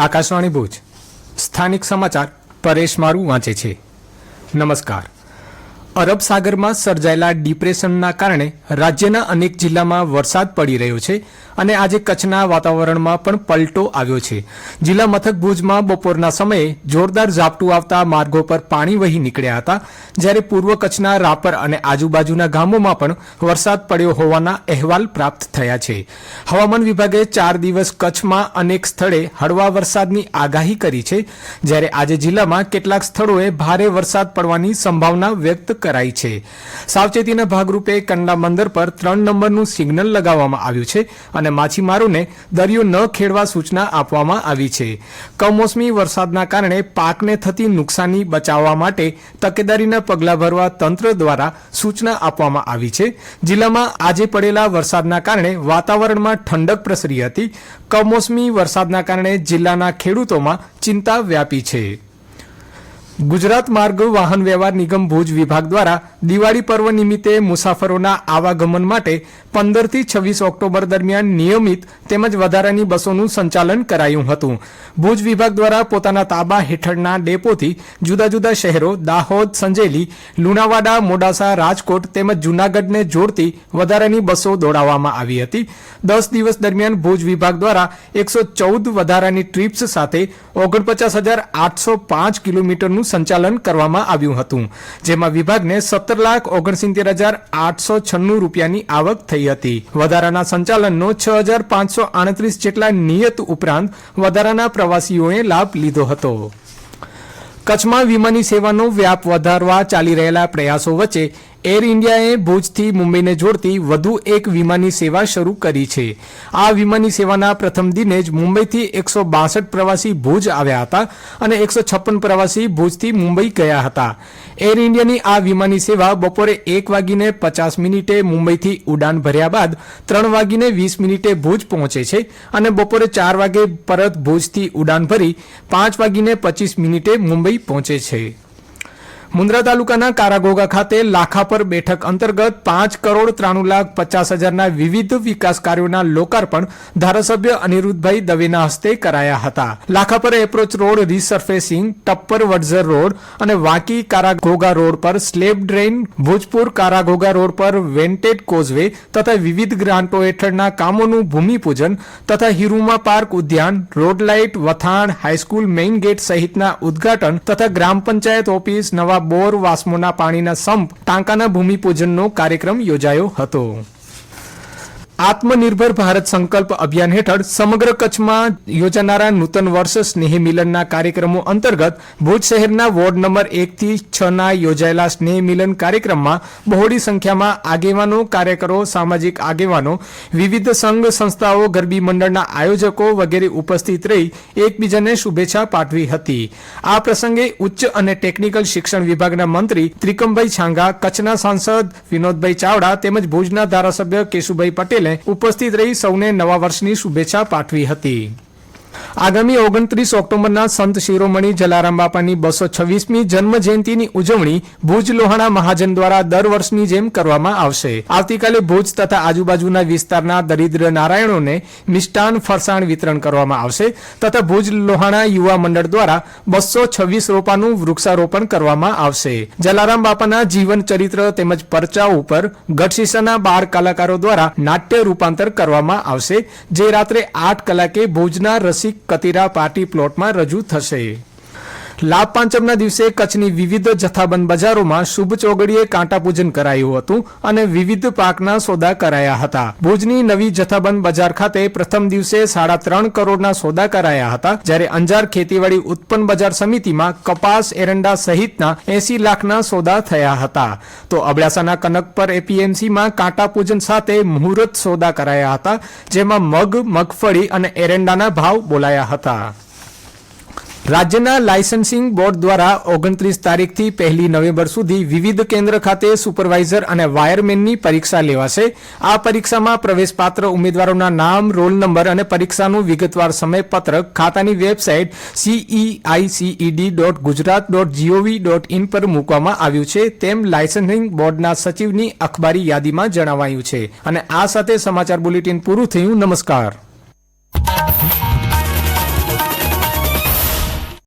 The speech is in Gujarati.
આકાશવાણી ભુજ સ્થાનિક સમાચાર પરેશ મારું વાંચે છે। નમસ્કાર। અરબ સાગરમાં સર્જાયેલા ડિપ્રેશનના કારણે રાજ્યના અનેક જિલ્લામાં વરસાદ પડી રહ્યો છે અને આજે કચ્છના વાતાવરણમાં પણ પલટો આવ્યો છે। જિલ્લા મથક ભુજમાં બપોરના સમયે જોરદાર ઝાપટું આવતા માર્ગો પર પાણી વહી નીકળ્યા હતા, જ્યારે પૂર્વ કચ્છના રાપર અને આજુબાજુના ગામોમાં પણ વરસાદ પડ્યો હોવાના અહેવાલ પ્રાપ્ત થયા છે। હવામાન વિભાગે 4 દિવસ કચ્છમાં અનેક સ્થળે હળવા વરસાદની આગાહી કરી છે, જ્યારે આજે જિલ્લામાં કેટલાક સ્થળોએ ભારે વરસાદ પડવાની સંભાવના વ્યક્ત કરાઈ છે। સાવચેતીના ભાગરૂપે કંડલા બંદર પર 3 નંબરનું સિગ્નલ લગાવવામાં આવ્યું છે અને માછીમારોને દરિયો ન ખેડવા સૂચના આપવામાં આવી છે। કમોસમી વરસાદના કારણે પાકને થતી નુકસાની બચાવવા માટે તકેદારીના પગલાં ભરવા તંત્ર દ્વારા સૂચના આપવામાં આવી છે। જિલ્લામાં આજે પડેલા વરસાદના કારણે વાતાવરણમાં ઠંડક પ્રસરી હતી। કમોસમી વરસાદના કારણે જિલ્લાના ખેડૂતોમાં ચિંતા વ્યાપી છે। ગુજરાત માર્ગ વાહન વ્યવહાર નિગમ ભુજ વિભાગ દ્વારા દિવાળી પર્વ નિમિત્તે મુસાફરોના આવાગમન માટે 15 થી 26 ઓક્ટોબર દરમિયાન નિયમિત તેમજ વધારાની બસોનું સંચાલન કરાયું હતું। ભુજ વિભાગ દ્વારા પોતાના તાબા હેઠળના ડેપોથી જુદા જુદા શહેરો દાહોદ, સંજેલી, લુણાવાડા, મોડાસા, રાજકોટ તેમજ જૂનાગઢને જોડતી વધારાની બસો દોડાવવામાં આવી હતી। 10 દિવસ દરમિયાન ભુજ વિભાગ દ્વારા 114 વધારાની ટ્રીપ્સ સાથે 49,805 કિલોમીટરનું સંચાલન કરવામાં આવ્યું હતું, જેમાં વિભાગને 17,69,896 રૂપિયાની આવક થઈ હતી। વધારાના સંચાલનનો 6,538 જેટલા નિયત ઉપરાંત વધારાના પ્રવાસીઓએ લાભ લીધો હતો। કચ્છમાં વિમાની સેવાનો વ્યાપ વધારવા ચાલી રહેલા પ્રયાસો વચ્ચે એર ઇન્ડિયાએ ભુજથી મુંબઈને જોડતી વધુ એક વિમાની સેવા શરૂ કરી છે। આ વિમાની સેવાના પ્રથમ દિને જ મુંબઈથી 162 પ્રવાસી ભુજ આવ્યા હતા અને 156 પ્રવાસી ભુજથી મુંબઈ ગયા હતા। એર ઇન્ડિયાની આ વિમાની સેવા બપોરે 1:50 મુંબઈથી ઉડાન ભર્યા બાદ 3:20 ભુજ પહોંચે છે અને બપોરે 4 વાગે પરત ભુજથી ઉડાન ભરી 5:25 મુંબઈ પહોંચે છે। મુન્દ્રા તાલુકાના કારાઘોઘા ખાતે લાખાપર બેઠક અંતર્ગત 5,93,50,000ના વિવિધ વિકાસ કાર્યોના લોકાર્પણ ધારાસભ્ય અનિરુદ્ધભાઈ દવેના હસ્તે કરાયા હતા। Lakhapar approach road resurfacing, Tappar Vadzar road અને વાંકી કારાઘોઘા રોડ પર slab drain, Bhujpur Karaghogha road પર વેન્ટેડ કોઝવે તથા વિવિધ ગ્રાન્ટો હેઠળના કામોનું ભૂમિપૂજન તથા હિરુમા પાર્ક ઉદ્યાન, રોડ લાઇટ, વથાણ, હાઈસ્કૂલ મેઇન ગેટ સહિતના ઉદ્ઘાટન તથા ગ્રામ પંચાયત ઓફિસ, નવા બોર, વાસ્મોના પાણીના સંપ, ટાંકાના ભૂમિપૂજનનો કાર્યક્રમ યોજાયો હતો। આત્મનિર્ભર ભારત સંકલ્પ અભિયાન હેઠળ સમગ્ર કચ્છમાં યોજાનારા નૂતન વર્ષ સ્નેહ મિલનના કાર્યક્રમો અંતર્ગત ભુજ શહેરના વોર્ડ નંબર 1 થી 6ના યોજાયેલા સ્નેહ મિલન કાર્યક્રમમાં બહોળી સંખ્યામાં આગેવાનો, કાર્યકરો, સામાજિક આગેવાનો, વિવિધ સંઘ સંસ્થાઓ, ગરબી મંડળના આયોજકો વગેરે ઉપસ્થિત રહી એકબીજાને શુભેચ્છા પાઠવી હતી। આ પ્રસંગે ઉચ્ચ અને ટેકનિકલ શિક્ષણ વિભાગના મંત્રી ત્રિકમભાઈ છાંગા, કચ્છના સાંસદ વિનોદભાઈ ચાવડા તેમજ ભુજના ધારાસભ્ય કેશુભાઈ પટેલે ઉપસ્થિત રહી સૌને નવા વર્ષની શુભેચ્છા પાઠવી હતી। આગામી 29 ઓક્ટોબરના સંત શિરોમણી જલારામ બાપાની 226મી જન્મ જયંતિની ઉજવણી ભુજ લોહાણા મહાજન દ્વારા દર વર્ષની જેમ કરવામાં આવશે। આવતીકાલે ભુજ તથા આજુબાજુના વિસ્તારના દરિદ્ર નારાયણોને મિષ્ટાન ફરસાણ વિતરણ કરવામાં આવશે તથા ભુજ લોહાણા યુવા મંડળ દ્વારા 226 રોપાનું વૃક્ષારોપણ કરવામાં આવશે। જલારામ બાપાના જીવન ચરિત્ર તેમજ પરચાઓ ઉપર ગઢશીશાના 12 કલાકારો દ્વારા નાટ્ય રૂપાંતર કરવામાં આવશે, જે રાત્રે 8 કલાકે ભુજના રસિક કતીરા પાર્ટી પ્લોટમાં રજૂ થશે। લાભ પાંચમના દિવસે કચ્છની વિવિધ જથ્થાબંધ બજારોમાં શુભ ચોગડીએ કાંટા પૂજન કરાયું હતું અને વિવિધ પાકના સોદા કરાયા હતા। ભુજની નવી જથ્થાબંધ બજાર ખાતે પ્રથમ દિવસે 3.5 કરોડના સોદા કરાયા હતા, જ્યારે અંજાર ખેતીવાડી ઉત્પન્ન બજાર સમિતિમાં કપાસ, એરંડા સહિતના 80 લાખના સોદા થયા હતા। તો અબડાસાના કનકપર એપીએમસીમાં કાંટા પૂજન સાથે મુહૂર્ત સોદા કરાયા હતા, જેમાં મગ, મગફળી અને એરંડાના ભાવ બોલાયા હતા। રાજ્યના લાયસન્સિંગ બોર્ડ દ્વારા 29 તારીખથી 1 નવેમ્બર સુધી વિવિધ કેન્દ્ર ખાતે સુપરવાઇઝર અને વાયરમેનની પરીક્ષા લેવાશે। આ પરીક્ષામાં પ્રવેશપાત્ર ઉમેદવારોના નામ, રોલ નંબર અને પરીક્ષાનું વિગતવાર સમયપત્રક ખાતાની વેબસાઇટ ceiced.gujarat.gov.in પર મૂકવામાં આવ્યું છે, તેમ લાયસન્સિંગ બોર્ડના સચિવની અખબારી યાદીમાં જણાવાયું છે। અને આ સાથે સમાચાર બુલેટિન પૂરું થયું। નમસ્કાર।